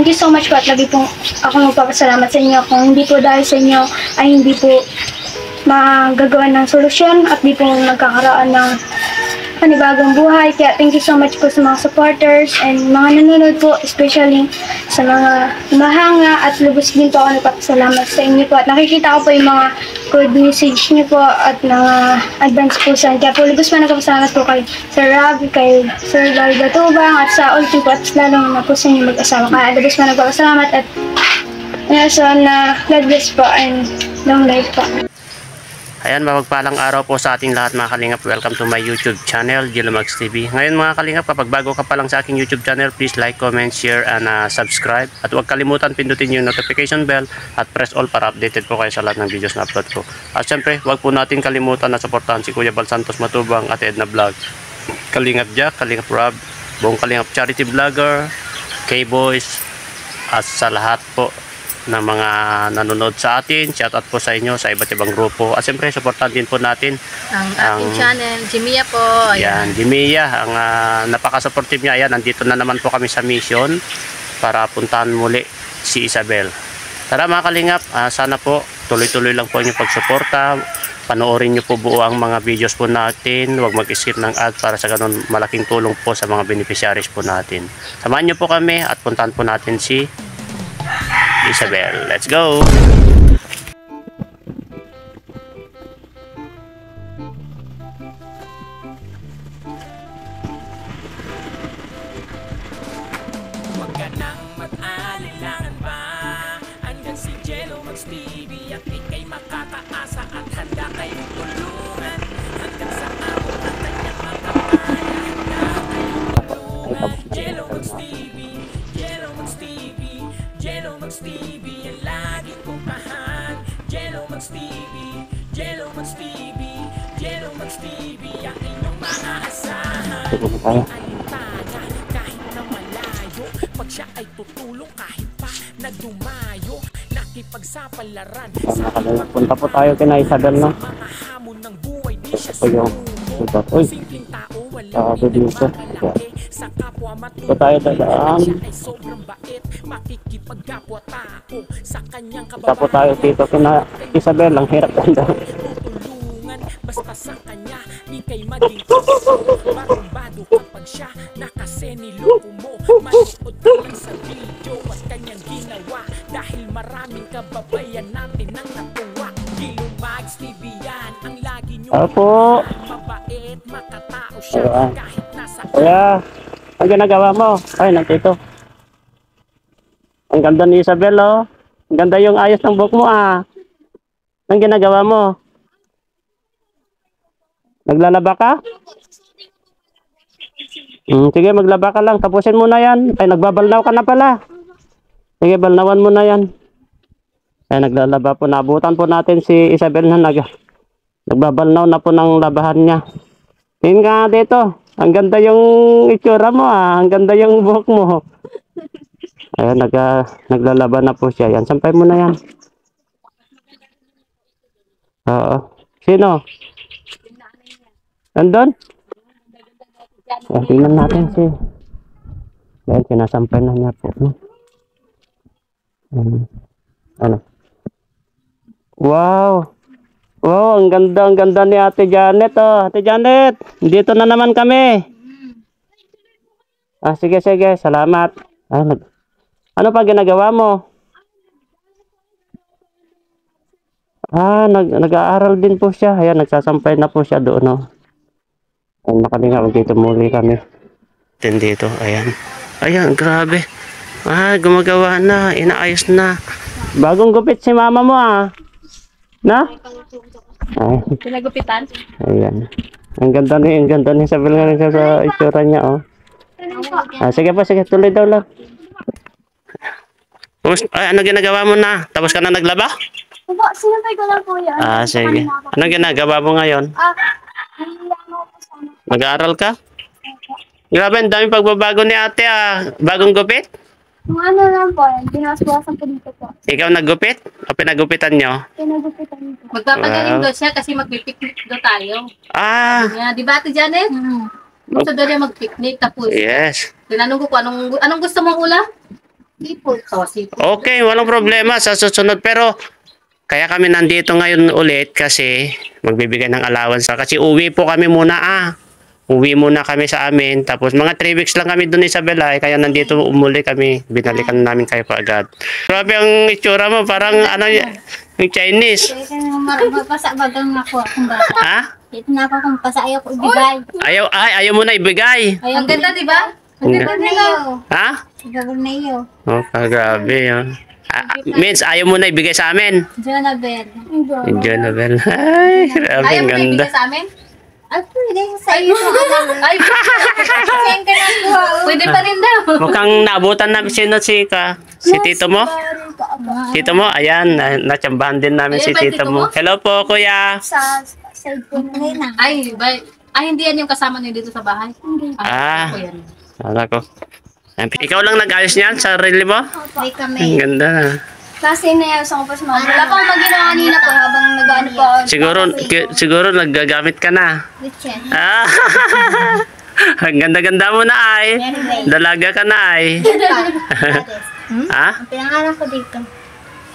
Thank you so much po at lagi pong ako magpapasalamat sa inyo. Kung hindi po dahil sa inyo ay hindi po magagawa ng solusyon at di po nagkakaroon ng panibagong buhay. Kaya thank you so much po sa mga supporters and mga nanonood po, especially sa mga mahanga at lubos din po ako nagpapasalamat sa inyo po. At nakikita ko po yung mga good message niyo po at mga advance po sa kaya po lubos po nagpapasalamat po kay Sir Rob, kay Sir Larry Batubang at sa ulti po at lalong na po sa inyo mag-asawa. Kaya lubos po nagpapasalamat at so na God bless po and long life po. Ayan, mapagpalang araw po sa ating lahat mga kalingap. Welcome to my YouTube channel, Jilomax TV. Ngayon mga kalingap, kapag bago ka pa lang sa aking YouTube channel, please like, comment, share, and subscribe. At huwag kalimutan pindutin yung notification bell at press all para updated po kayo sa lahat ng videos na upload ko. At syempre, huwag po natin kalimutan na supportahan si Kuya Bal Santos Matubang at Edna Vlog, Kalingap Jack, Kalingap Rob, buong Kalingap Charity Vlogger, K-Boys, at sa lahat po ng mga nanonood sa atin. Shoutout po sa inyo sa iba't ibang grupo. At siyempre, supportan din po natin ang ating channel, Jimia po. Ayan, Jimia, ang napaka-supportive niya. Ayan, nandito na naman po kami sa mission para puntahan muli si Isabel. Tara mga kalingap, sana po tuloy-tuloy lang po inyong pagsuporta. Panoorin nyo po buo ang mga videos po natin. Huwag mag-skip ng ad para sa ganun malaking tulong po sa mga beneficiaries po natin. Samahan nyo po kami at puntahan po natin si Isabel. Let's go! Huwag ka nang mag-alilangan ba? Andyan si Jilomax TV at ika'y makakaasa at handa kayong tulungan hanggang sa abot ng kanyang makapaya. Handa kayong tulungan. Jilomax TV, Jilomax TV, Jilomax TV ang laging puntahan. Jilomax TV, Jilomax TV, Jilomax TV ang inyong maaasahan. Alintana kahit na malayo, pag siya ay tutulong kahit pa na dumayo, nakipagsapalaran sa punta po tayo kina Isabel, no? mga hamon ng buhay. Di siya Ito yung sumuko, simpleng tao, walang pinagmamalaki sa kapwa matulog. tayo dadaan. Siya ay sobrang bait, makikipagkapwa tao sa kanyang Punta po tayo dito kina Isabel. Ang hirap ganda. tutulungan basta sa kanya di kay maging barumbado kapag siya nakaseniloko mo. Manood ka lang sa video at kanyang ginawa dahil maraming kababayan natin ang natuwa. Jilomax TV yan ang lagi nyo Opo. mabait, makatao siya Ayan. kahit nasa Kuya, ang ginagawa mo? Ay, nandito. Ang ganda ni Isabel, oh. Ang ganda yung ayos ng buhok mo, ah. Ang ginagawa mo? Naglalaba ka? Sige, maglaba ka lang. Tapusin mo na yan. Ay, nagbabalnaw ka na pala. Sige, balnawan mo na yan. Ay, naglalaba po. Naabutan po natin si Isabel na nagbabalnaw na po ng labahan niya. Tingin ka dito. Ang ganda yung itsura mo, ah. Ang ganda yung buhok mo. Ayan, naglalaba na po siya. Yan, sampay mo na yan. Oo. Sino? Andun? Tingnan natin si. Dahil sinasampay na niya po. Ano? Wow! Wow, ang ganda ni Ate Janet, oh. Ate Janet, dito na naman kami. Sige, salamat. Ano pa ginagawa mo? Nag-aaral din po siya. Ayan, nagsasampay na po siya doon, no. Ayan, nakalinga, dito muli kami. Dito, ayan. Ayan, grabe. Gumagawa na, inaayos na. Bagong gupit si mama mo, ah. Na? Pinagupitan? Ayan. Ang ganda ni Isabel nga rin siya sa itsura niya, oh. Sige, tuloy daw lang. Ano ginagawa mo na? Tapos ka na naglaba? Opo, sinapay ko lang po yan. Sige. Ano ginagawa mo ngayon? Nag-aaral ka? Grabe, ang daming pagbabago ni ate, ah. Bagong gupit? Yung ano lang po, binasbasan ko dito po. Ikaw naggupit? O pinagupitan nyo? Pinagupitan dito. Magpapagaling daw siya kasi magpipiknik daw tayo. Di ba Ate Janet? Gusto daw niya magpiknik tapos Yes. tinanong ko kung anong gusto mong ulam? Sipot. Oh, sipot. Okay, walang problema sa susunod. Pero, kaya kami nandito ngayon ulit kasi magbibigay ng allowance. Kasi uwi po kami muna Uwi muna kami sa amin. Tapos mga 3 weeks lang kami doon Isabela. Kaya nandito umuli kami. Binalikan namin kayo kaagad. Grabe ang itsura mo. Parang ano yung Chinese. Mapasa bagang ako akong bata. Ha? Ito na ako kung pasa ayaw ko ibigay. Ayaw mo na ibigay. Ang ganda, di ba? Ang ganda nila. Ha? Gagawin na iyo. Oh, grabe yun. Means ayaw mo na ibigay sa amin. Jonabel. Jonabel. Ay, grabe ang ganda. Sa amin? Ay, pwede sa iyo. Ay, pwede ka na ko. Pwede pa rin daw. Mukhang naabutan namin si tito mo. Tito mo, ayan, natsambahan din namin si tito mo. Hello po, kuya. Sa cellphone na. Ay, hindi yan yung kasama niyo dito sa bahay? Ah. Ako yan. Wala ko. Ikaw lang nag-ayos niyan sa sarili mo? May kami. Ang ganda na. Kasi inayos ako pa sa mga. Wala pang maginawa kanina po habang nag-ano po ako. Siguro naggagamit ka na. Richard. Ah. Ang ganda-ganda mo na ay. Dalaga ka na ay. Ha? Ang pinangalan ko dito.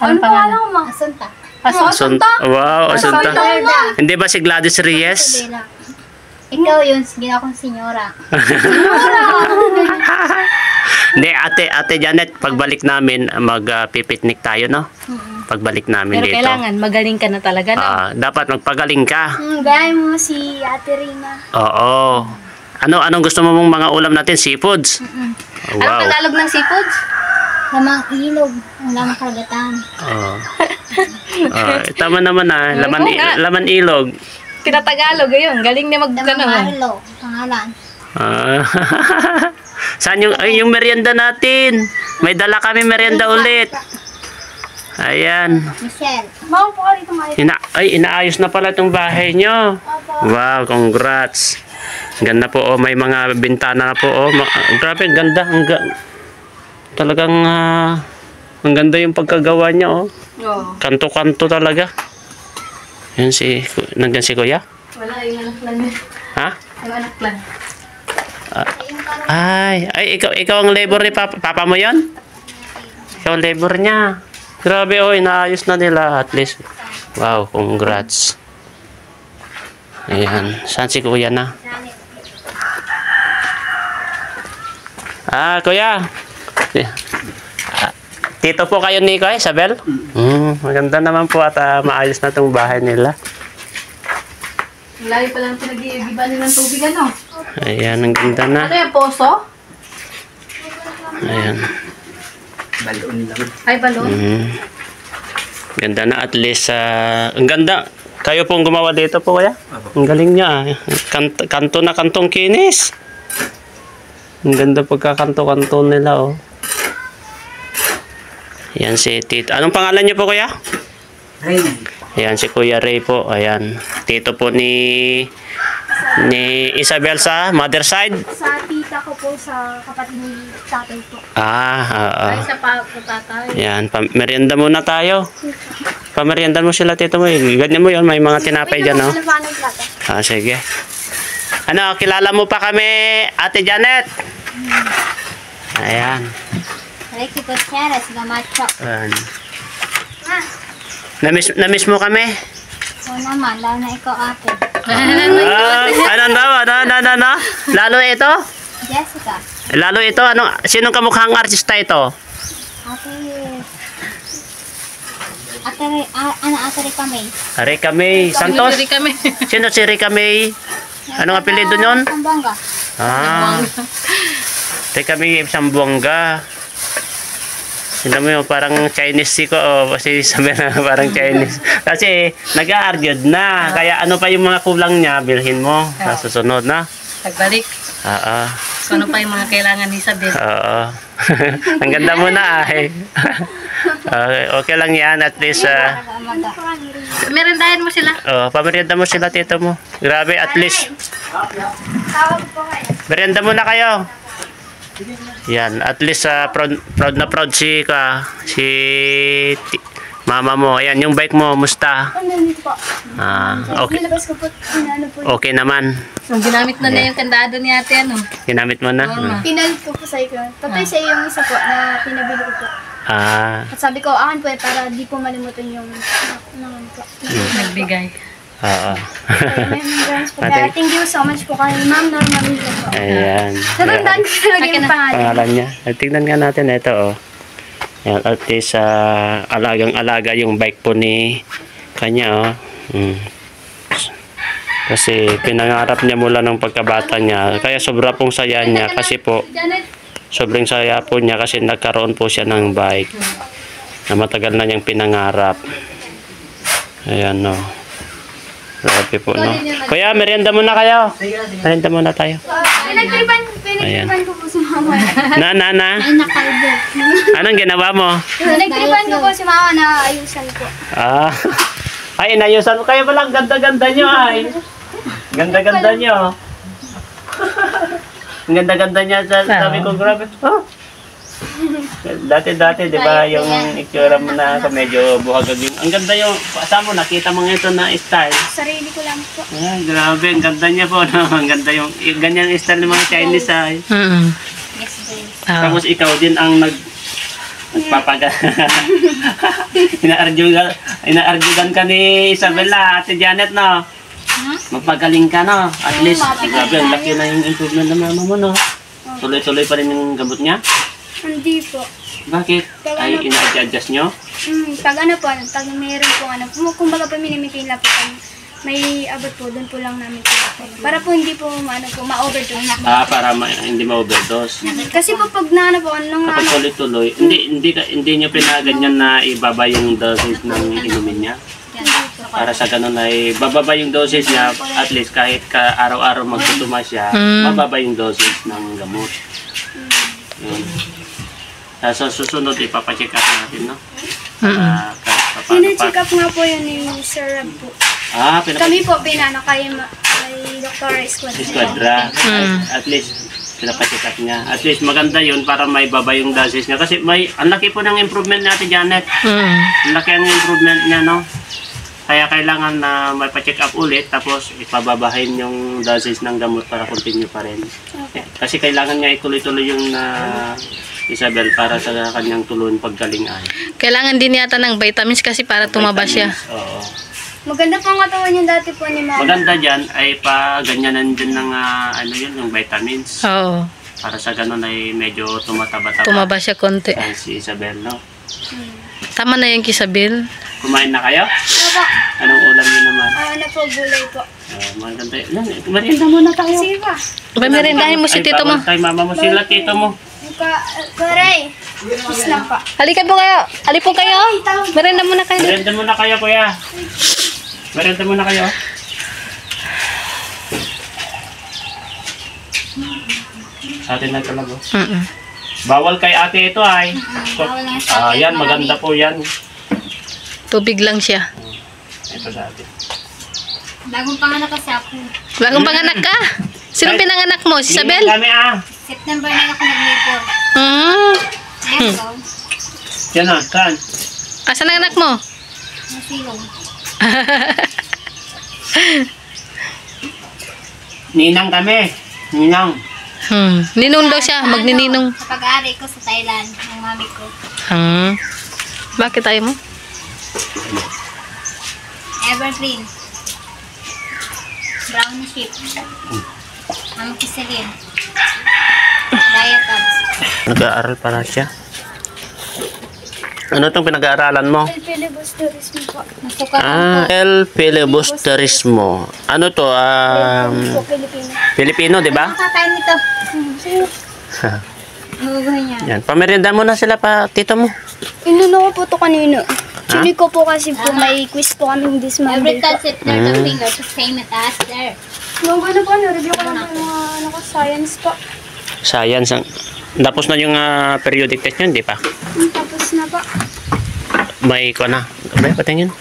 Ano pangalan ko, ma? Asunta. Asunta. Wow, Asunta. Asunta. Hindi ba si Gladys Reyes? Ikaw yun, ginawa kong senyora. Hindi, ate Janet, pagbalik namin, mag-pipiknik tayo, no? Pagbalik namin Pero dito. kailangan, magaling ka na talaga, no? Dapat magpagaling ka. Gaya mo si Ate Rina. Oo. Anong gusto mo mong mga ulam natin? Seafoods? Anong Wow. Tagalog ng seafoods? Lamang ilog, ang lamang karagatan. Oo. Tama naman Oo nga. laman ilog. Tinatagalog, yun. Galing niya Lamang ano. Marlo, pangalan. Saan yung merienda natin? May dala kami merienda ulit. Ayan. Michelle. Mao po ka rito, Maya. Inaayos na pala itong bahay nyo. Wow, congrats. Ganda po, may mga bintana na po. Grabe, ganda. Talagang, ang ganda yung pagkagawa niya, Oo. Kanto-kanto talaga. Yan nandyan si Kuya? Wala, yung anak lang yun. Ha? Yung anak lang. Ikaw ang labor ni Papa mo yan? Ikaw ang labor niya. Grabe, inaayos na nila at least. Wow, congrats. Ayan, saan si Kuya na? Kuya. Tito po kayo ni Kuya Isabel? Maganda naman po at maayos na itong bahay nila. Layo pa lang pinag-iigiba nilang tubig, ano? Ayan, ang ganda na. Ano yung poso? Ayan. Ay, balon. Ganda na at least. Ang ganda. Kayo pong gumawa dito po kaya? Ang galing niya. Kanto na kantong kinis. Ang ganda pagkakanto-kanto nila, Ayan si Tito. Anong pangalan niyo po kuya? Ray. Ayan si Kuya Ray po. Ayan. Tito po ni Isabel sa mother side. Sa tita ko po, sa kapatid ni tatay po. Ay, sa tatay. Ayan. Merienda muna tayo. Pamerienda mo sila tito mo. Ganyan mo yun. May mga tinapay dyan, Ano ba ng plato? Sige. Kilala mo pa kami, Ate Janet? Ayan. Ricky Gutierrez, Gamacho. Ayan. Namiss mo kami? Oo naman, lalo na ikaw ate. Ano? Lalo ito? Jessica. Lalo ito? Sinong kamukhang artista ito? Ate Rica May. Rica May Santos? Sino si Rica May? Anong apelido nyon? Pambongga. Rica May Sambuanga. Hindi mo yun, parang Chinese si Isabel parang Chinese. Kasi nag-a-argued na. Kaya ano pa yung mga kulang niya, bilhin mo sa susunod na. Pagbalik. So, ano pa yung mga kailangan ni Isabel? Ang ganda mo na okay lang yan at least. Merendahin mo sila. Pamerienda mo sila tito mo. Grabe at least. Tawag po kayo. Merienda muna kayo. Yan, at least proud na proud si Mama mo. Ayan, yung bike mo, musta? Ano nito po? Okay. Nilabas ko po, ano po. Okay naman. Ginamit na yung kandado ni ate, ano? Ginamit mo na? Pinalit ko po sa iyo. Tatay sa iyo yung isa po na pinabili ko po. At sabi ko, akin po para di po malimutan yung naman po. Nagbigay. Oo. Kaya thank you so much po kay Ma'am Norma Mila po. Ayan. Natandaan ko talaga yung pangalan. Pangalan niya. Tignan nga natin ito, oh. Ayan, at least alagang-alaga yung bike po ni kanya, oh. Kasi pinangarap niya mula ng pagkabata niya. Kaya sobra pong saya niya kasi po sobrang saya po niya kasi nagkaroon po siya ng bike na matagal na niyang pinangarap. Ayan, no. Grabe po, no. Kuya, merienda muna kayo. Merienda muna tayo. Pinagtripan ko po si Mama. Na. Ay, nakalbo. Anong ginawa mo? Pinagtripan ko po si Mama na ayusan ko. Ay, inayusan mo. Kayo palang ganda-ganda nyo, ay. Ganda-ganda nyo. Ang ganda-ganda niya. Sabi ko, grabe. Oh. Dati, di ba, yung itsura mo na medyo buhagag yung... Ang ganda yung... Saan mo, nakita mo ito na style? Sarili ko lang po. Ay, grabe. Ang ganda niya po. No? Ang ganda yung... Ganyan style ng mga Chinese, ay. Tapos ikaw din ang nagpapaga. Inaarjugan ka ni Isabella, Ate Janet, no? Magpagaling ka, no? At least, grabe, ang laki na yung improvement ng mama mo, no? Tuloy-tuloy pa rin yung gamot niya? Hindi po. Bakit? Ay, ina-adjust nyo? Pag ano po, pag mayroon po ano, kumbaga po minimitin lang po, pag may abot po, doon po lang namin po. Para po hindi po, ano po, ma-overdose. Para hindi ma-overdose. Kasi po pag na ano po, nung Kapag ano, tuloy-tuloy, hindi nyo pinaganyan na ibaba yung dosage ng inumin niya? Para sa ganun ay bababa yung dosage niya, at least kahit araw-araw magtutuma siya, mababa yung dosage ng gamot. Yun. Sa susunod, ipapacheck up natin, no? pina-check up nga po yun ni Sir Rab po. Kami po pinano kay Dr. Esquadra. At least, pinapacheck up niya. At least maganda yun para may baba yung dosage niya. Kasi ang laki po ng improvement natin, Janet. Ang laki ang improvement niya, no? Kaya kailangan na may pa-check up ulit tapos ipababahin yung dosage ng gamot para continue pa rin. Okay. Kasi kailangan niya ituloy-tuloy yung Isabel para sa kanyang tulong paggaling ay. Kailangan din yata ng vitamins kasi para tumaba siya. Oo. Maganda po ang katawan yung dati po ni Mama. Maganda dyan ay ganyanan din ng yung vitamins. Oo. Para sa ganun ay medyo tumataba-taba. Tumaba siya konti. Si Isabel, no? Tama na yung Isabel. Kumain na kayo? Opo. Anong ulam niyo naman? Ano po, gulay po. Maganda. Merienda muna tayo. Sige pa. Merindahin mo si tito mo. Ay, mama mo sila, tito mo. Koray. Islam pa. Halika po kayo. Halipon kayo. Merinda muna kayo. Merienda muna kayo, kuya. Merienda muna kayo. Sa atin na talaga. Bawal kay ate ito ay. Bawal lang sa atin. Yan, maganda po yan. Tubig lang siya. Ito sa atin. Bagong panganak kasi ako. Bagong panganak ka? Sino pinanganak mo? Si Isabel? Kami September na ako nag-labor. Ayan ko. Yan na, saan? Asan ang anak mo? Nasilong. Ninang kami. Ninang. Ninong daw siya. Magnininong. Sa pag-aari ko sa Thailand, ng mami ko. Bakit tayo mo? Evergreen. Brown sheep. Amoxicillin. Diet Abs. Nag-aaral pala siya. Ano itong pinag-aaralan mo? El filibusterismo po. Nasukat El filibusterismo. Ano to? Po, Pilipino. Pilipino, di ba? kakain nito. Maguguhin niya. Yan. Pamerinda mo na sila pa, tito mo. Inuno ko po ito kanina. Chili ko po kasi po may quiz po kami this Monday Every po. touch it, there's a finger to same it as there. Yung ano po, na-review ko lang po yung mga science po. Science. Tapos na yung periodic test yun, di pa? Tapos na po. May ko na. May patingin.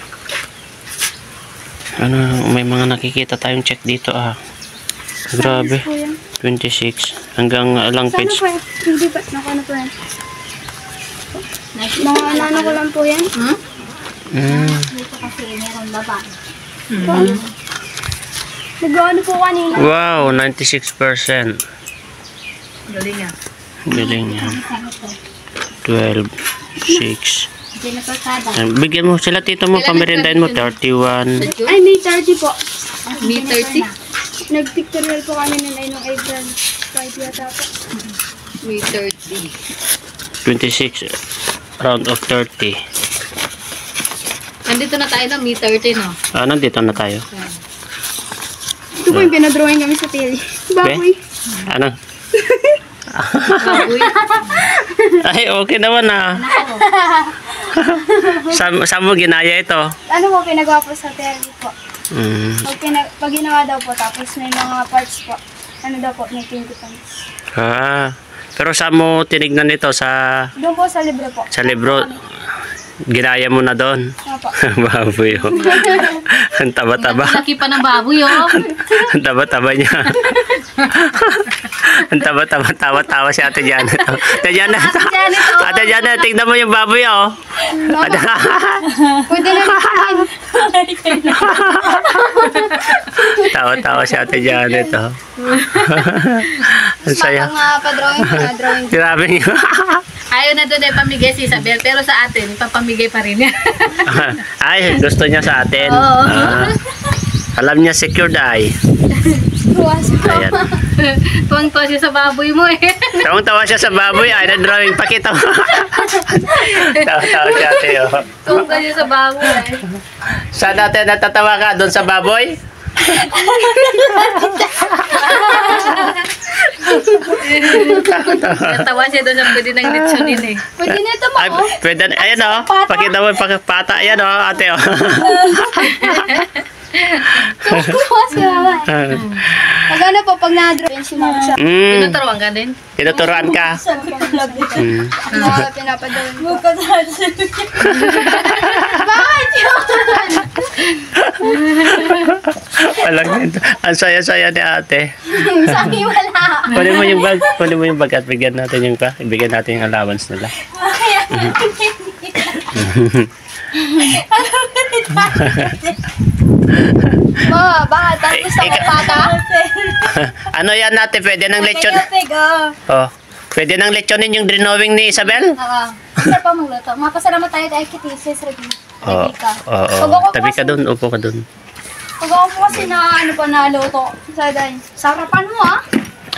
May mga nakikita tayong check dito Grabe. Po yan. 26. Hanggang lang Sana page. po yan? Hindi ba? Nakano po yan? Mga ano ko lang po yan? Dito kasi meron babae. Nag-ano po kanina. Wow, 96%. Galing nga. Galing yan. 12, 6. Hindi na pasada. Bigyan mo sila tito mo, pamirindahin mo, 31. Ay, May 30 po. May 30. Nag-pictorial po kami ng ng April 5 yata po. May 30. 26, round of 30. Andito na tayo na, May 30, no? Ah, nandito na tayo. Ito po yung pinadrawing kami sa tele. Baboy. Ano? Baboy. Ay, okay naman ah. Saan mo ginaya ito? Ano po pinagawa po sa tele po? Mm. Pag ginawa daw po, tapos may mga parts po. Ano daw po, may 20 pounds. Ah, pero saan mo tinignan ito? Doon po sa libro po. Sa libro? Ginaya mo na doon? Opo. Baboy oh. Ang taba-taba. Laki pa ng baboy, oh. Ang taba-taba niya. Ang taba-taba. Tawa-tawa si Ate Janet. Ate Janet. Ate Janet, tignan mo yung baboy oh. Pwede na rin. Tawa-tawa si Ate Janet oh. Ang saya. Pa-drawing. Grabe niyo. Ayaw na doon ay pamigay si Isabel, pero sa atin, papamigay pa rin niya. Ay, gusto niya sa atin. Oo. Ah, alam niya secured ay. Ayan. Tuwang-tuwa siya sa baboy mo, eh. Tawang-tawa siya sa baboy. Ay, na-drawing. Pakita mo. Tawa-tawa si ate oh. Tuwang-tuwa siya sa baboy, eh. Saan natin natatawa ka? Doon sa baboy? Natawa siya doon sa pwede ng litsunin, eh. Pwede na ito Ay, mo. pwede. Ayan oh. Pakita mo yung pata. Ayan oh, ate oh. Kuha si mama. Pag ano po, pag na-drawing si mama sa Tinuturuan ka din? Tinuturuan ka. vlog dito. Mm. Na pinapadawin ko. Bakit yun? Walang nito. Ang saya-saya ni ate. Sabi wala. Kunin mo yung bag. Kunin mo yung bag at bigyan natin yung pa. Ibigyan natin yung allowance nila. Ma, bakit? Ang gusto mo pata? Ano yan natin? Pwede ng lechon. Oh. Pwede ng lechonin yung drawing ni Isabel? Oo. Isa pa magluto. Mapasalamat tayo dahil kiti sis Regina. Oo. Oo. Tabi ka dun. Upo ka dun. Pag ako po kasi na ano pa naluto. Sarapan mo ah.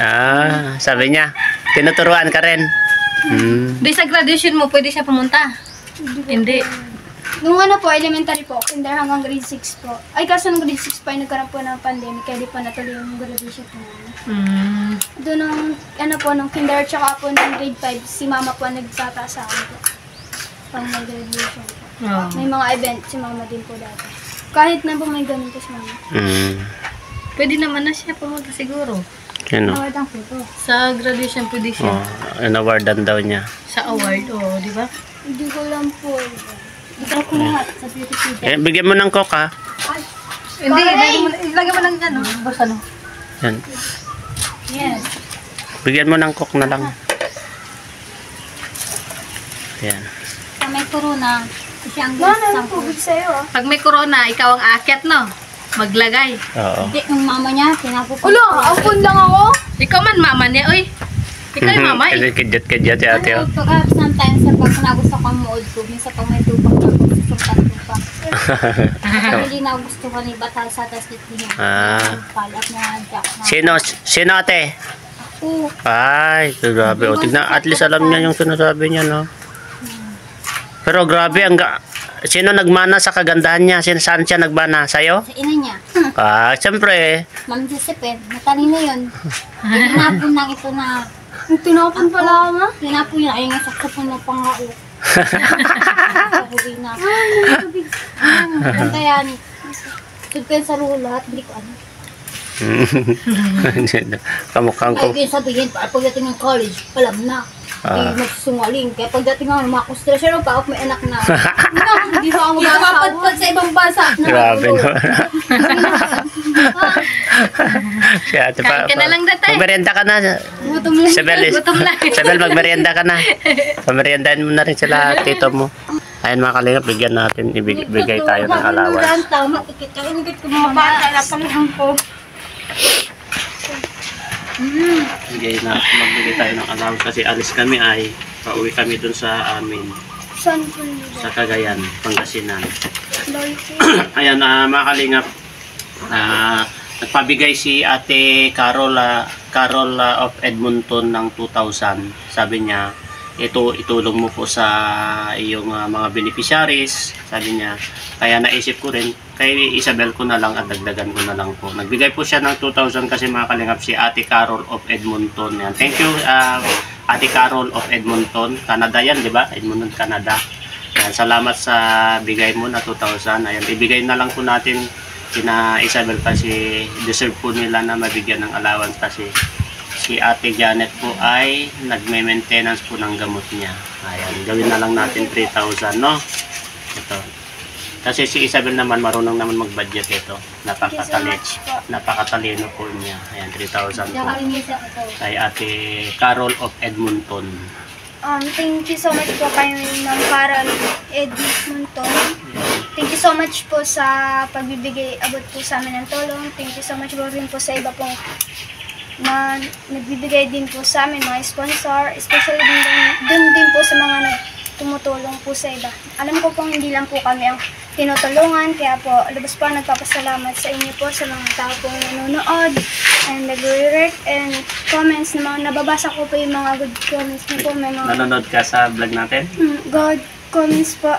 Ah, sabi niya. Tinuturuan ka rin. Di sa graduation mo, pwede siya pumunta. Hindi. Nung ano po, elementary po, kinder hanggang grade 6 po. Ay, kaso nung grade 6 pa, nagkaroon po ng pandemic, kaya di pa natuloy yung graduation po namin. Doon nung, ano po, nung kinder, tsaka po nung grade 5, si mama po nagtata sa akin po. Pang may graduation po. Oh. May mga event, si mama din po dati. Kahit na po may ganun po si mama. Pwede naman na siya pumunta siguro. Ano? Nawad ang po. Sa graduation, pwede siya. Oh, inawardan daw niya. Sa award, oh, di ba? Hindi ko lang po. Ito ko lahat sa beauty pageant. Eh, bigyan mo ng coke ha. Hindi, ilagay mo lang dyan, oh. Basta, no? Yan. Yes. Bigyan mo ng coke na lang. Yan. Sa may corona, siyang Mama, ano isang tubig sa'yo ah. Pag may corona, ikaw ang aakyat, no? Maglagay. Oo. Hindi, yung mama niya, pinapupunta. Ulo, ampun lang ako. Ikaw man, mama niya, oy. Ikaw yung mama, Kasi eh. kidyat-kidyat si ate oh. Sometimes, sa pag nagusto ko mood ko, minsan pag may tupak na ako, susukat ko pa. Pag hindi na gusto ko ni Batal sa tas niya. Ah. Palat na jack na. Sino ate? Oo. Ay, grabe. O, tignan, at least alam niya yung sinasabi niya, no? Pero grabe, sino nagmana sa kagandahan niya? Saan siya nagmana? Sa'yo? Sa ina niya. Ah, siyempre. Ma'am Josephine, matalino yun. Tinapon lang ito na, Tinapon pala ako ma. tinapon yun, ayun nga saksapon mo pangao. Sabi na. Ganda yan. Sudpen sa rulat, hindi ko ano. Kamukhang ko. Ay, sabihin, pagdating ng college, alam na. Hindi magsusungaling. Kaya pagdating nga, makustrasyon pa, may anak na. Hindi ba ako mapapadpad sa ibang bansa? Grabe no. Si ate pa. Kain ka na lang, dati. Magmerienda ka na. Gutom lang. Sabel, Gutom na. Sabel, magmerienda ka na. Pameriendahin mo na rin sila, tito mo. Ayan mga kalingap, bigyan natin, ibigay tayo ng allowance. Tama, ikit ko mga bata na panglang ko. Magbigay tayo ng allowance kasi alis kami ay pauwi kami dun sa amin, Saan po sa Cagayan, Pangasinan. Loyalty. Ayan, mga kalingap, nagpabigay si Ate Carol of Edmonton ng 2,000. Sabi niya, ito itulong mo po sa iyong mga beneficiaries, sabi niya. Kaya naisip ko rin, kay Isabel ko na lang at dagdagan ko na lang po. Nagbigay po siya ng 2,000 kasi mga kalingap, si Ate Carol of Edmonton. Yan. Thank you, Ate Carol of Edmonton. Canada yan, di ba? Edmonton, Canada. Yan. Salamat sa bigay mo na 2,000. Ayan, ibigay na lang po natin kina Isabel kasi deserve po nila na mabigyan ng allowance kasi si Ate Janet po ay nagme-maintenance po ng gamot niya. Ayan, gawin na lang natin 3,000, no? Ito. Kasi si Isabel naman marunong naman mag-budget ito. Napakatalino po niya. Ayan, 3,000 po. Kay Ate Carol of Edmonton. Thank you so much po kay Ma'am Carol Edmonton. Thank you so much po sa pagbibigay abot po sa amin ng tulong. Thank you so much po rin po sa iba pong na nagbibigay din po sa amin, mga sponsor, especially dun din po sa mga tumutulong po sa iba. Alam ko pong hindi lang po kami ang tinutulungan, kaya po lubos po nagpapasalamat sa inyo po sa mga tao pong nanonood and nagre-react and comments na mga nababasa ko po yung mga good comments niyo po. May mga Nanonood ka sa vlog natin? good comments po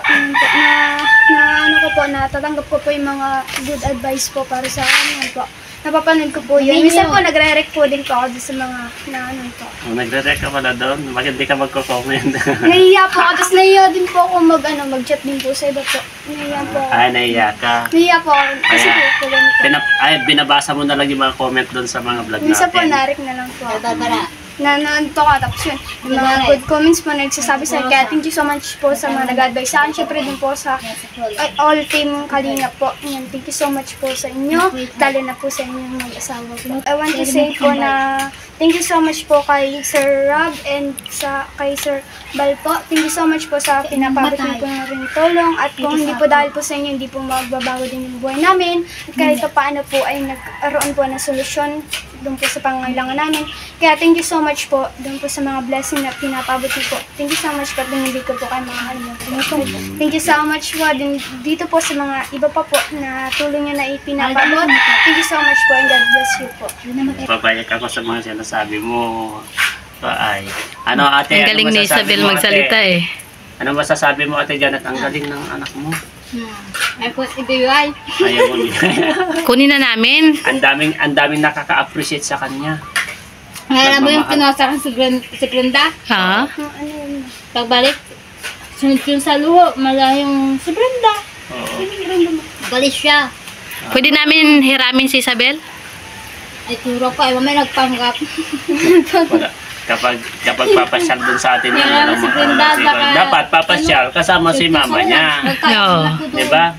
na ano ko po, natatanggap ko po yung mga good advice po para sa akin po. Napapanood ko po yun. Minsan po nagre-rec po din po ako doon sa mga ano po. Nagre-rec ka pala doon? Bakit di ka magko-comment? Nahiya po ako. Tapos nahiya din po ako mag-chat din po sa iba po. Nahiya po ako. Ay, nahiya ka. Nahiya po ako. Kasi Kaya, po ganito. binabasa mo na lang yung mga comment doon sa mga vlog Minsan po natin. narik na lang po ako. Nandito ka, tapos yun, yung mga good comments po nagsasabi sa akin. Kaya thank you so much po sa mga nag-advise sa akin. Siyempre din po sa all team Kalingap po. Yan, thank you so much po sa inyo. Lalo na po sa inyong mag-asawa po. I want to say po na thank you so much po kay Sir Rob and kay Sir Bal po. Thank you so much po sa pinapabot niyo po na rin tulong. At kung hindi po dahil po sa inyo, hindi po magbabago din yung buhay namin. At kahit paano po ay nagkaroon po ng solusyon doon po sa pangangailangan namin. Kaya thank you so much po doon po sa mga blessing na pinapabot niyo po. Thank you so much po. Hindi ko po kayo makakalimutan. Thank you so much po din dito po sa mga iba pa po na tulong niyo na ipinapabot. Thank you so much po and God bless you po. Papayak ako sa mga sinasabi mo. Ay. Ano ate? Ang galing ano ni masasabi Isabel mo, magsalita ate? eh. Ano masasabi mo ate Janet? Ang galing ng anak mo. Ay po, ibigay. Ayaw mo niya. Kunin na namin. ang daming nakaka-appreciate sa kanya. Alam mo yung pinasa ko si Brenda? Ha? Ano yun? Pagbalik, sunod yun sa luho, malayong si Brenda. Oo. Galis siya. Pwede namin hiramin si Isabel? Ay, turo ko. Ay, mamay nagpanggap. Wala. Kapag papasyal dun sa atin yan, Kaya si Brenda, dapat papasyal kasama si mama niya. Oo. Diba?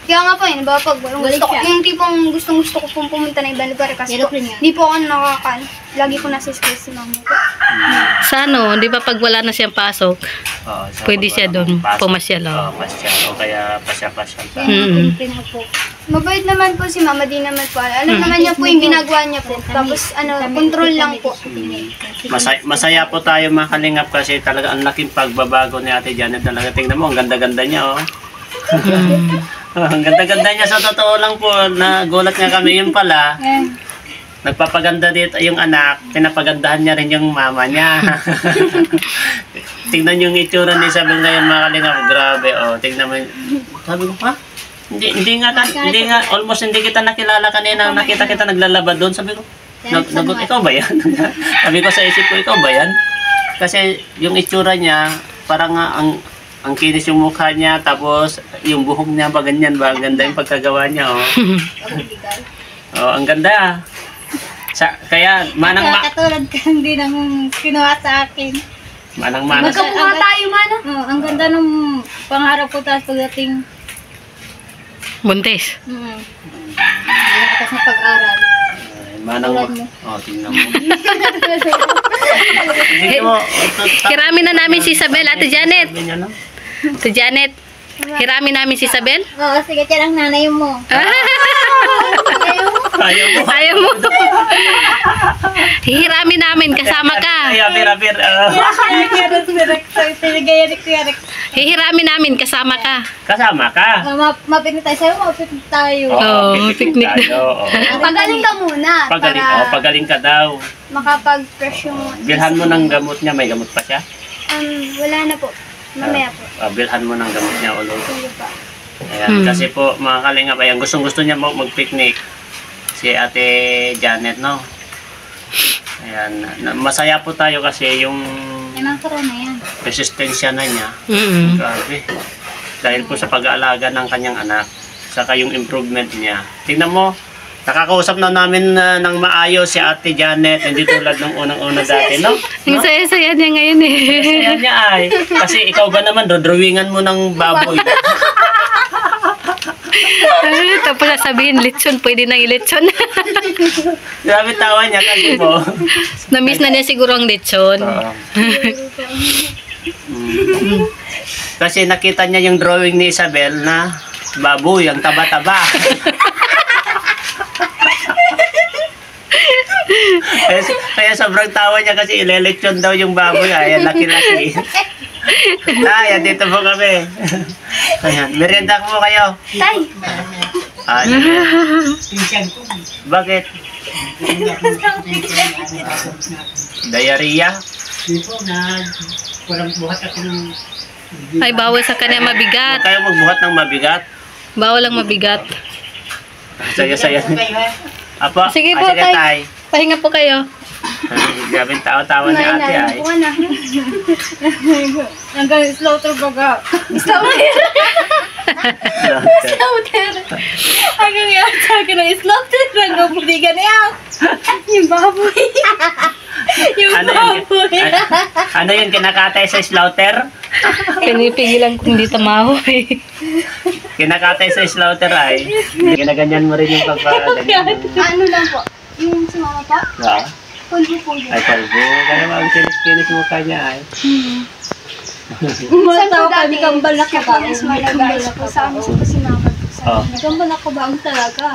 Kaya nga po yun, pag gusto ko, yung tipong gustong-gusto ko pong pumunta na ibang lugar kasi po, di po ako nakakan. Lagi ko nasa stress si mama ko. Sa ano, di ba pag wala na siyang pasok, Oo, so pwede pag siya walang doon pasok, pumasyal. Oo, pasyal. O kaya pasyal-pasyal sa Mabait naman po si mama, di naman po. Alam naman niya po yung ginagawa niya po. Tapos control lang po. Masaya po tayo mga kalingap kasi talaga ang laking pagbabago ni Ate Janet. Talaga tingnan mo, ang ganda-ganda niya oh. Ang ganda-ganda niya sa totoo lang po. Nagulat nga kami yun pala. Nagpapaganda dito yung anak, pinapagandahan niya rin yung mama niya. Tingnan yung itsura ni Isabel ngayon mga kalingap. Grabe oh. Tingnan mo. Sabi ko, ha? Hindi nga, almost hindi kita nakilala kanina. Nakita kita naglalaba doon. Sabi ko, nagot, ikaw ba yan? Sabi ko sa isip ko, ikaw ba yan? Kasi yung itsura niya, parang ang kinis yung mukha niya, tapos yung buhok niya ba ganyan ba? Ang ganda yung pagkagawa niya, oh. Oh, ang ganda. Kaya, katulad ka hindi nang kinuha sa akin. manang-mana. Magkabuha tayo, mana. Ang ganda nung pangarap ko tapos pagdating. Buntis. Tapos na pag-aral. Oh, tingnan mo. Tingnan mo. Hiramin na namin si Isabel, Ate Janet. Sabi niya, no? Ate Janet, Hirami namin si Isabel? Oo, sige, yan ang nanay mo. Ayaw mo? Ayaw mo. Ayaw mo. Hihirami namin, kasama ka. Ay, apir. Hihirami namin, kasama ka. Kasama ka. Mapiknik tayo sa'yo, mapiknik tayo. Picnic na. tayo. Pagaling ka muna. Pagaling ka daw. Makapag-fresh yung... Bilhan mo ng gamot niya. May gamot pa siya? Wala na po. Mamaya po. Bilhan mo ng gamot niya ulo. Sige pa. Ayan, kasi po mga kalingap, ayan, gustong-gusto niya mag-picnic si Ate Janet, no? Ayan, masaya po tayo kasi yung Yan ang corona yan. resistensya na niya. Mm-mm. Grabe. Dahil po sa pag-aalaga ng kanyang anak, saka yung improvement niya. Tingnan mo, nakakausap na namin ng maayos si Ate Janet, hindi tulad ng unang-una dati, no? Ang saya-saya niya ngayon eh. Kaya niya ay, kasi ikaw ba naman, drawingan mo ng baboy. Tapos sasabihin, lechon, pwede nang ilechon. Grabe tawa niya kasi po. Na-miss na niya siguro ang lechon. Oo. Kasi nakita niya yung drawing ni Isabel na baboy, ang taba-taba. Kaya sobrang tawa niya kasi ilelechon daw yung baboy. Ayan, laki-laki. Ayan, dito po kami. Ayan, merienda po kayo. Tay! Bakit? Diarrhea? Ay, bawal sa kanya Huwag mabigat. kayo magbuhat ng mabigat. Bawal ang mabigat. Saya-saya. Apo, Sige po, sige, tay. tay. Pahinga po kayo. Grabe tawa-tawa ni ate ay. Po na. Hanggang slaughter baga. Slaughter. Hanggang yan sa akin ng slaughter. Hanggang buligan niya. Yung baboy. Yung baboy. Ano yun, kinakatay sa slaughter? Pinipigilan kong di tamahoy. Kinakatay sa slaughter ay. Ginaganyan mo rin yung pagpaganyan. Ano lang po? Yung si mama pa? Ha? Pulbo po yun. Ay, kalbo. Kaya mga kinis-kinis mo kanya ay. Saan po dati? Kaya po mas malagay po sa amin sa kusinakot po sa Oh. amin. Nagambal ako ba ang talaga?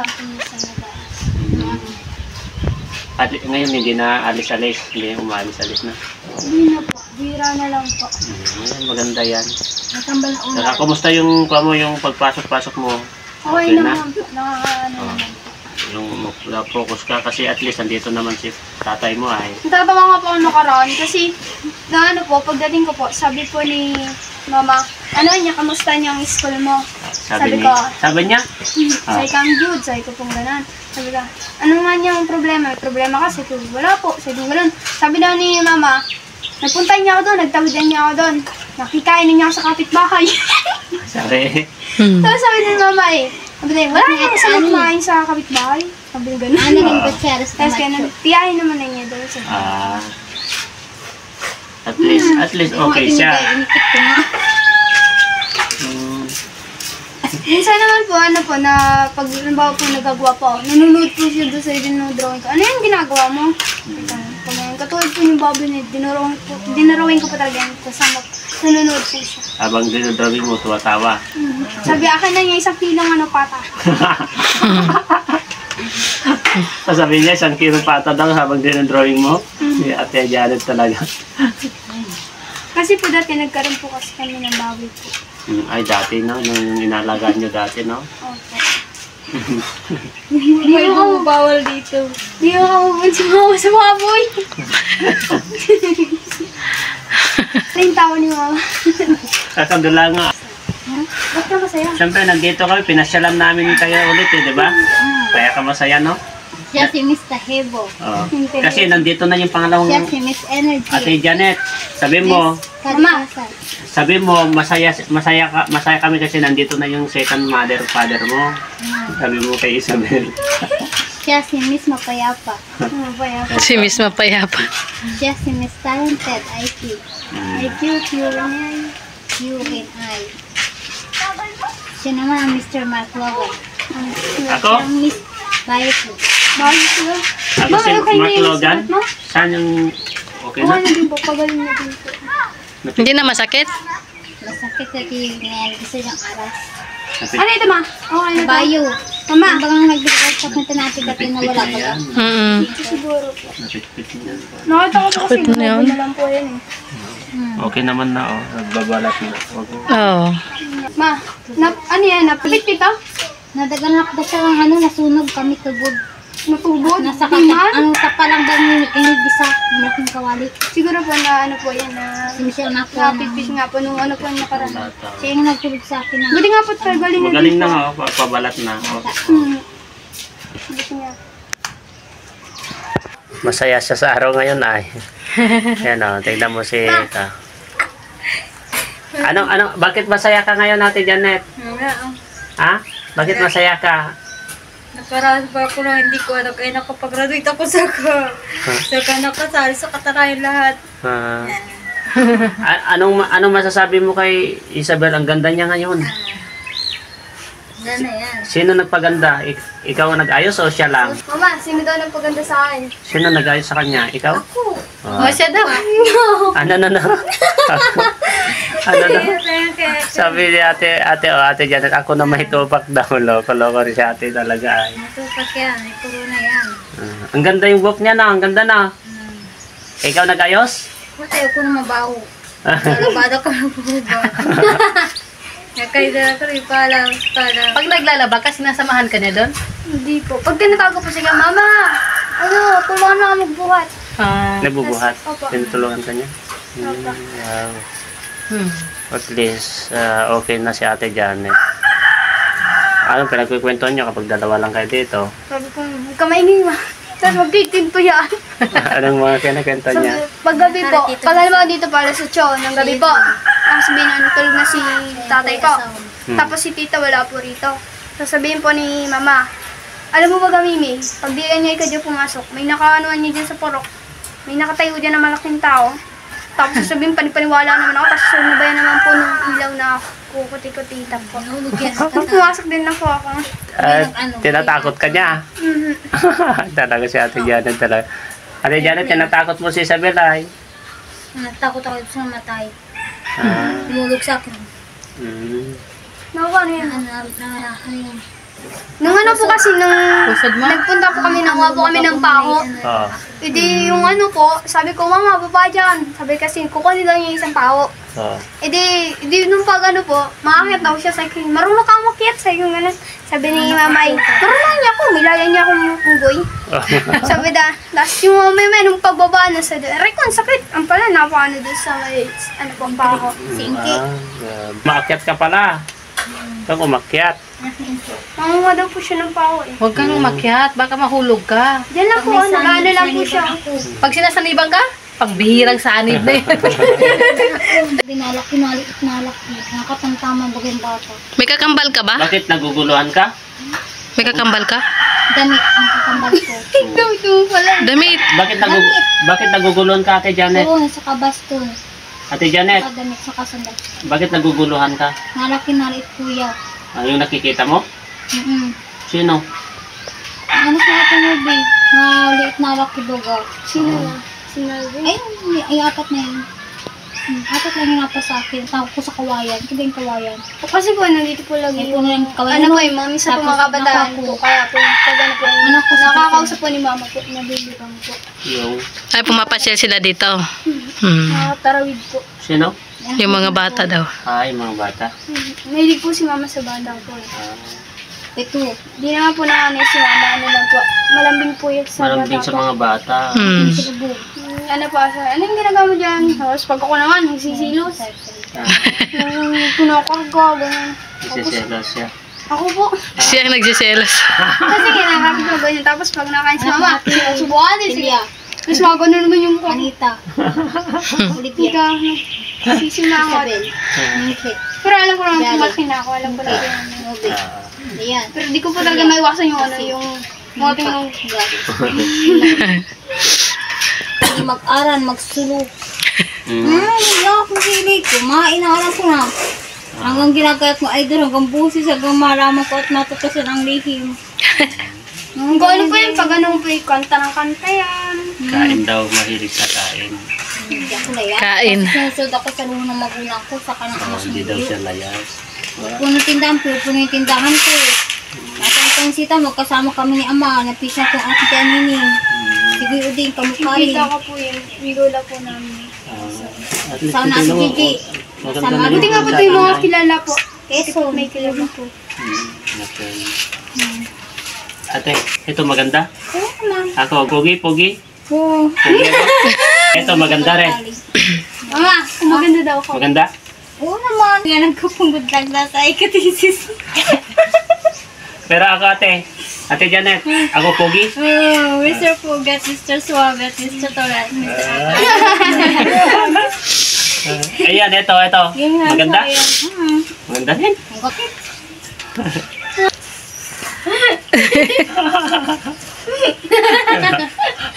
At ngayon hindi na alis-alis. Hindi umalis-alis na. Hindi na po. Bira na lang po. Ayan, maganda yan. Natambal na una. Saka, kumusta yung pagpasok-pasok mo? Okay na? naman po. Nakakaano Oh. naman. Yung focus ka kasi at least andito naman si tatay mo ay. Natatawa nga po ako nakaraan kasi na ano po, pagdating ko po, sabi po ni mama, ano niya, kamusta niya ang school mo? Sabi ko, Sabi niya? Sabi ka, I'm good. Sabi ko pong ganun. Sabi ka, ano nga niya ang problema? May problema kasi ko, wala po. Sabi ko ganun. Sabi daw ni mama, nagpunta niya ako doon, nagtawidan niya ako doon. Nakikainin niya ako sa kapitbahay. Sabi. Tapos sabi ni mama sabi niya, wala niya kasi kumain sa kapitbahay. Sabi niya ganun. Ano yung kutseros Tapos kaya tiyahin naman na niya doon. At least okay siya. Minsan naman po, ano po, na pag halimbawa po nagagawa po ako, nanonood po siya doon sa dinodrawing ko. Ano yung ginagawa mo? Katulad po yung baboy na dinarawing ko pa talaga yan. Kasama, nanonood po siya. Habang dinodrawing mo, tuwatawa. Sabi, akin na niya 1 kilong pata. Sabi niya, 1 kilo pata daw habang dinodrawing mo. Si Ate Janet talaga. Kasi po dati nagkaroon po kasi kami ng baboy po. Ay, dati no, nung inalagaan nyo dati, no? Opo. Hindi mo bawal dito. Di mo kamupunta sa baboy. Ito yung tawa ni mama. Kakagala nga. Ba't ka masaya? Siyempre, nandito kami, pinasyalan namin kayo ulit, di ba? Kaya ka masaya, no? Siya si Miss Tahebo. Oo. Kasi nandito na yung pangalawang Siya si Miss Energy. Ate Janet. Sabi mo, masaya kami kasi nandito na yung second father mo. Sabi mo kay Isabel. Siya si Miss Mapayapa. Si Miss Mapayapa. Siya si Miss Talented IQ. IQ, Q&I. Siya naman ang Mr. Mark Logan. Ako? Siya ang Miss Bayeko. Bakit sila? Ako si Mark Logan. Saan yung okay Oo, na? na din po. Pagaling na din po. Hindi na masakit? Masakit na tingin. Gusto niyang aras. Ano ito, ma? Okay na to. Bayo. Mama. Ang bagang nagbigay sa kanta natin dati na wala pa lang. Siguro po. Napitpit niya. Nakita ko po kasi bubo na lang po yan eh. Okay naman na, oh. Nagbabalat na. Oo. Ma, ano yan? Napit dito? Nadaganap ko siya ng nasunog kami tubod. Natubod? Nasa Diman? kanya, tapa lang daw ni Inigisa, malaking kawali. Siguro po na ano po yan na Si Michelle na po. napitpit nga po nung ano po yung nakaraan. Siya yung nagtulog sa akin ng Buti nga po sir, galing na Magaling dito. na nga, oh. Pabalat na. Oh. Buti nga. Masaya siya sa araw ngayon ay. Ayan o, tignan mo si Ika. Bakit masaya ka ngayon Ate Janet? Ha? Bakit masaya ka? Nakaraan pa ako na hindi ko alam kaya nakapag-graduate ako sa nakasali sa katarayan lahat. Anong masasabi mo kay Isabel? Ang ganda niya ngayon. Yan na yan. Sino nagpaganda? Ikaw ang nag-ayos o siya lang? Mama, sino daw nagpaganda sa akin? Sino nag-ayos sa kanya? Ikaw? Ako. Oh, siya daw. Ano? Sabi ni ate Janet, ako na mahitupak daw. Loko rin si ate talaga ay. Matupak yan. Ay, puro na yan. Ang ganda yung book niya na. Ang ganda na. Ikaw nag-ayos? Matay ko na mabaho. Nalabada ka na po ba? Nakailan ko rin pala. Pag naglalaba ka, sinasamahan ka niya doon? Hindi po. Pag tinatawag ko po siya, Mama, tulungan na ako magbuhat. Nagbubuhat? Opo. Tinutulungan ka niya? Opo. Wow. At least, okay na si Ate Janet. Anong pinagkikwentuhan niyo kapag dalawa lang kayo dito? Sabi ko, huwag ka maingay, ma. Tapos magtitinto yan. Anong mga kinakwento niya? Paggabi po, pag alam dito para sa show, ng gabi po, ang sabihin na tulog na si tatay ko. Tapos si tita wala po rito. Sasabihin po ni mama, alam mo ba Gamimi, pag di niya ikaw dyan pumasok, may nakaanuan niya dyan sa porok. May nakatayo dyan na malaking tao. Tapos sasabihin, panipaniwala naman ako, tapos sumabayan naman po nung ilaw na kukuti-kutita po. Tapos pumasok din na po ako. Tinatakot ka niya? Talaga si Ate Janet talaga. Ate Janet, tinatakot mo si Isabel ay? Natakot ako sa matay. Tumulog sa akin. Naku, ano yan? Ano yun? Nung ano po kasi, Pusod mo? nagpunta po kami, nakuha po kami ng pako. Oo. Edi yung ano po, sabi ko, Mama, baba dyan. Sabi kasi, kukunin lang yung isang pako. Oo. Edi nung pag ano po, makakit daw siya. Sabi ko, marunong ka umakyat. Sabi ko gano'n. Sabi ni Mama ay, marunong niya ako. Milaya niya akong unggoy. Sabi tapos yung may nung pagbaba na sa doon. Rekon, sakit. Ang pala, napakano doon sa may, ano po, pako. Singki. Maakyat ka pala. Kang umakyat. Mangunga daw po siya ng pako eh. Huwag kang umakyat, baka mahulog ka. Diyan lang po, nag-ano lang po siya. Pag sinasaniban ka, pagbihirang sanib na yun. Binalak, nakatamtamang bagay bata. May kakambal ka ba? Bakit naguguluhan ka? May kakambal ka? Damit ang kakambal ko. Ito pala. Damit. Bakit naguguluhan ka, Ate Janet? Oo, sa kabaston. Ate Janet, Damit sa kasandal. bakit naguguluhan ka? Nalaki nalit kuya. Yung nakikita mo? Sino? Ano sa atin mo, babe? Maliit na laki doga. Sino na? Sinabi? Ay, apat na yun. Apat lang yung napa sa akin. Tawag ko sa kawayan. Kaya yung kawayan. Kasi po, nandito po lagi Ay, puno lang kawayan. ano po yung mami sa Tapos, pumakabataan nakapo. po. Kaya po, pag ano po, Anak ko sa nakakausap po ni mama po, nabilibang po. Yung... Ay, pumapasyal sila dito. Nakatarawid po. Sino? Yung mga bata daw. Ay, mga bata. Mahilig po si mama sa bata po. Ito. Di naman po nanay si mama, ano lang po. Malambing po yun sa Malambing bata sa po. mga bata. Ano po, anong ginagawa mo dyan? Tapos pag ako naman, nagsisilos. Pinakaga, gano'n. Isiselos siya. Ako po. Siya ang nagsiselos. Kasi ginagapit ko ganyan. Tapos pag nakain si mama, subukan din siya. Tapos mga gano'n naman yung mukha. Anita. Ika, sisimangot. Ningkit. Pero alam ko naman kung malaki na ako. Alam ko na yun. Ayan. Pero di ko po talaga maiwasan yung ano, yung mga tinong Hindi mag-aral, magsulok. Wala akong silig. Kumain na alam ko na. Hanggang ginagayat mo, idol, hanggang busis, hanggang malaman ko at matutasan ang lihim. kung ano po yun, pag anong po yung kanta ng kanta yan. Kain daw, mahilig sa kain. Hindi ako layas. Kain. Kasi sinusunod ako sa luho ng magulang ko, saka ng anak Hindi ng daw gulo. siya layas. Puno tindahan ko, puno yung tindahan ko. Nasa itong sita, magkasama kami ni Ama, napisa ko ang kita nining. Sige, Uding, kamukha rin. Kita ko po yung bigula po namin. At least Sana tingnan si mo, Gigi. maganda Sama- na Buti nga po ito yung mga kilala po. Keso, May kilala po. Okay. Ate, ito maganda? Oo naman. Ako, pogi. Oo. Pogi ako. Ito maganda rin. Ama, Maganda daw ako. Maganda? oo naman. Nga nagkupungod lang na sa ikatisis. Pero ako Ate Janet, ako pogi? Oh, Mr. Pugat, Mr. Suavet, Mr. Torat, Mr. Ayan, ito. Maganda? Maganda rin.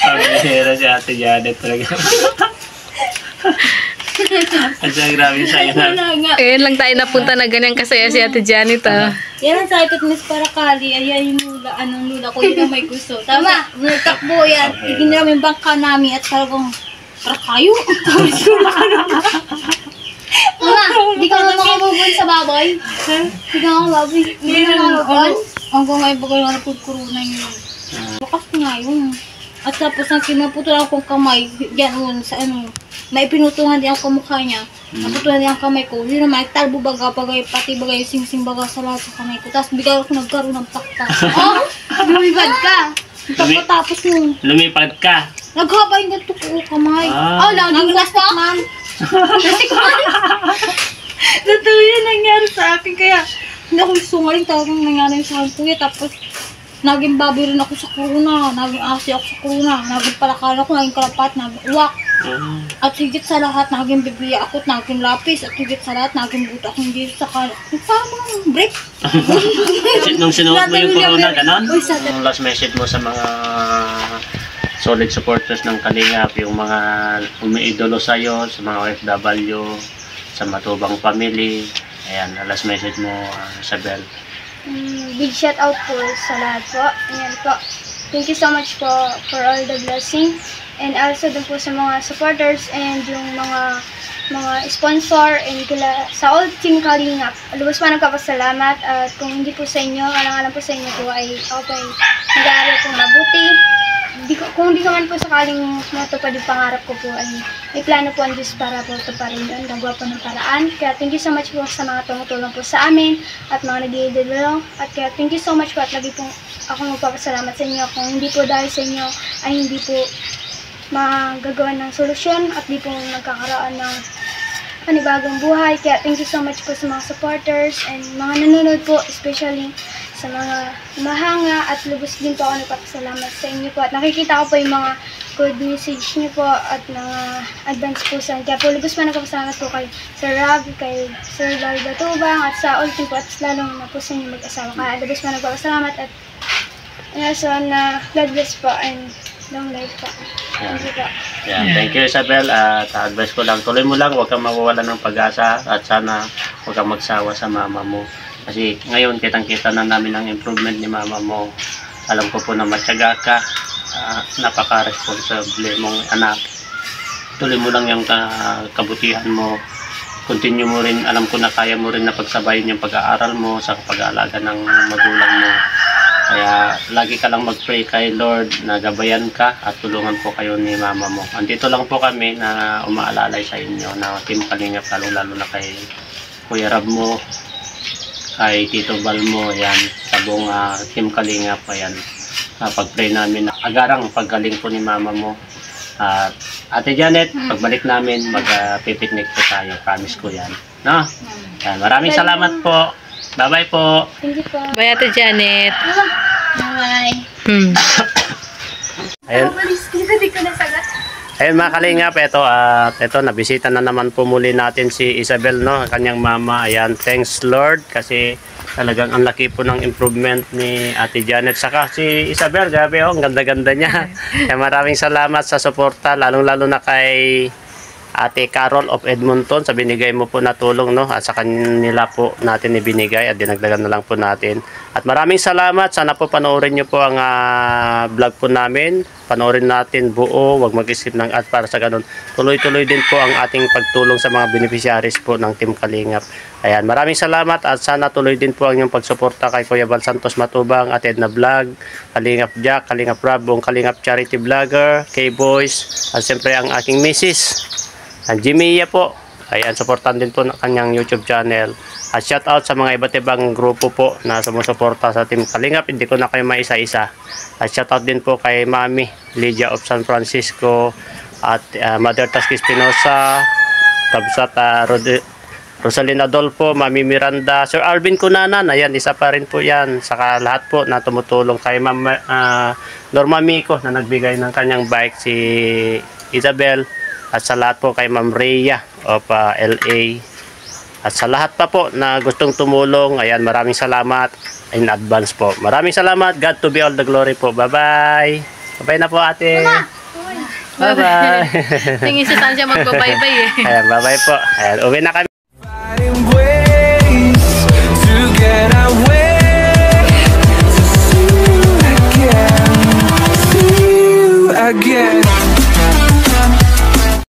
Pag-hira si Ate Janet talaga. Ang grabe sa'yo na. Wala nga. Ayun lang tayo napunta na ganyan kasaya si Ate Janet Yan ang sabi ko, Miss Parakali, ayan yung lula, anong lula ko, yun ang may gusto. Tama, nagtakbo yan, tigin namin yung bangka namin at talagang, para kayo. Mama, di ka mo makabubun sa baboy? Di ka makabubun? Di ka makabubun? Hanggang ngayon bagay na napagkuruna yun. Bakas nga yun. At tapos nang kinaputol akong kamay, yan sa may pinutungan din ang kamukha niya. Naputulan din ang kamay ko. Yun naman, talbo baga, pati bagay, sing-sing baga sa lahat sa kamay ko. Tapos bigla ako nagkaroon ng pakta. Oh, lumipad ka. Pagkatapos nun, Lumipad ka. naghaba yung ganito ko kamay. Ah. Oh, laging plastic man. Plastic man. Totoo yun nangyari sa akin. Kaya, hindi ako sungaling talagang nangyari sa akin. Kuya, tapos, naging baboy rin ako sa corona. Naging asi ako sa corona. Naging palakaran ako, naging kalapat, naging uwak. At higit sa lahat, naging bibliya ako at naging lapis. At higit sa lahat, naging buto akong dito sa kalat. Parang break. Nung sinuot mo yung corona, ganon? Uy, sa Yung last message mo sa mga solid supporters ng Kalingap, yung mga umiidolo sa'yo, sa mga OFW, sa Matubang Family. Ayan, last message mo, Isabel. Big shout out po sa lahat po. Ayan po. Thank you so much po for all the blessing. And also dun po sa mga supporters and yung mga sponsor and kila sa all team Kalingap. Lubos pa nagpapasalamat at kung hindi po sa inyo, alang-alang po sa inyo po ay ako po ay nag-aaral pong mabuti. Kung hindi naman po sakaling matupad yung pangarap ko po ay may plano po ang Diyos para po ito pa rin doon. Gagawa po ng paraan. Kaya thank you so much po sa mga tumutulong po sa amin at mga nag-iidolo. At kaya thank you so much po at lagi po ako magpapasalamat sa inyo. Kung hindi po dahil sa inyo ay hindi po magagawa ng solusyon at di po magkakaroon ng panibagong buhay. Kaya thank you so much po sa mga supporters and mga nanonood po, especially sa mga mahanga at lubos din po ako nagpapasalamat sa inyo po. At nakikita ko po yung mga good message niyo po at mga advance po sa kaya po lubos pa nagpapasalamat po kay Sir Rob, kay Sir Larry Batubang at sa all team po at lalong na po sa inyo mag-asawa. Kaya lubos pa nagpapasalamat at so na God bless po and long life po. Thank you po. Yeah, thank you Isabel. At advice ko lang, tuloy mo lang, huwag kang mawawala ng pag-asa at sana huwag kang magsawa sa mama mo. Kasi ngayon kitang-kita na namin ang improvement ni mama mo. Alam ko po na matyaga ka, napaka-responsable mong anak. Tuloy mo lang yung kabutihan mo. Continue mo rin, alam ko na kaya mo rin na pagsabayin yung pag-aaral mo sa pag-aalaga ng magulang mo. Kaya lagi ka lang mag-pray kay Lord na gabayan ka at tulungan po kayo ni mama mo. Andito lang po kami na umaalalay sa inyo na Team Kalingap, lalo na kay Kuya Rab mo, kay Tito Balmo, yan, sa buong Team Kalingap, ayan. Pag-pray namin na agarang paggaling po ni mama mo. Ate Janet, pagbalik namin, mag-pipiknik po tayo, promise ko yan. No? Yan, maraming salamat po. Bye-bye po. Thank you po. Bye Ate Janet. Bye. Ayun. Hindi ko nasagot. Ayun mga Kalingap, ito nabisita na naman po muli natin si Isabel, no, kanyang mama. Ayan, thanks Lord kasi talagang ang laki po ng improvement ni Ate Janet. Saka si Isabel, grabe ang ganda-ganda niya. Kaya maraming salamat sa suporta, lalong-lalo na kay Ate Carol of Edmonton sa binigay mo po na tulong, no? At sa kanila po natin ibinigay at dinagdagan na lang po natin. At maraming salamat. Sana po panoorin nyo po ang vlog po namin. Panoorin natin buo. Huwag mag-isip ng ad para sa ganun. Tuloy-tuloy din po ang ating pagtulong sa mga beneficiaries po ng Team Kalingap. Ayan, maraming salamat at sana tuloy din po ang inyong pagsuporta kay Kuya Val Santos Matubang, Ate Edna Vlog, Kalingap Jack, Kalingap Rob, buong Kalingap Charity Vlogger, K-Boys, at siyempre ang aking misis, ang Jimia po. Ayan, supportan din po ng kanyang YouTube channel. At shout out sa mga iba't ibang grupo po na sumusuporta sa Team Kalingap. Hindi ko na kayo maisa-isa. At shout out din po kay Mami Lydia of San Francisco at Mother Tasky Espinosa, Kabsat Rosalina Adolfo, Mami Miranda, Sir Alvin Cunanan, ayan, isa pa rin po yan. Saka lahat po na tumutulong kay Ma'am Norma Mico na nagbigay ng kanyang bike, si Isabel. At sa lahat po kay Ma'am Rhea of LA. At sa lahat pa po na gustong tumulong, ayan, maraming salamat in advance po. Maraming salamat. God to be all the glory po. Bye-bye. Bye-bye na po, ate. Bye-bye. Tingin si Tansya magbabay-bye eh. Ayan, bye-bye po. Ayan, uwi na kami. Fighting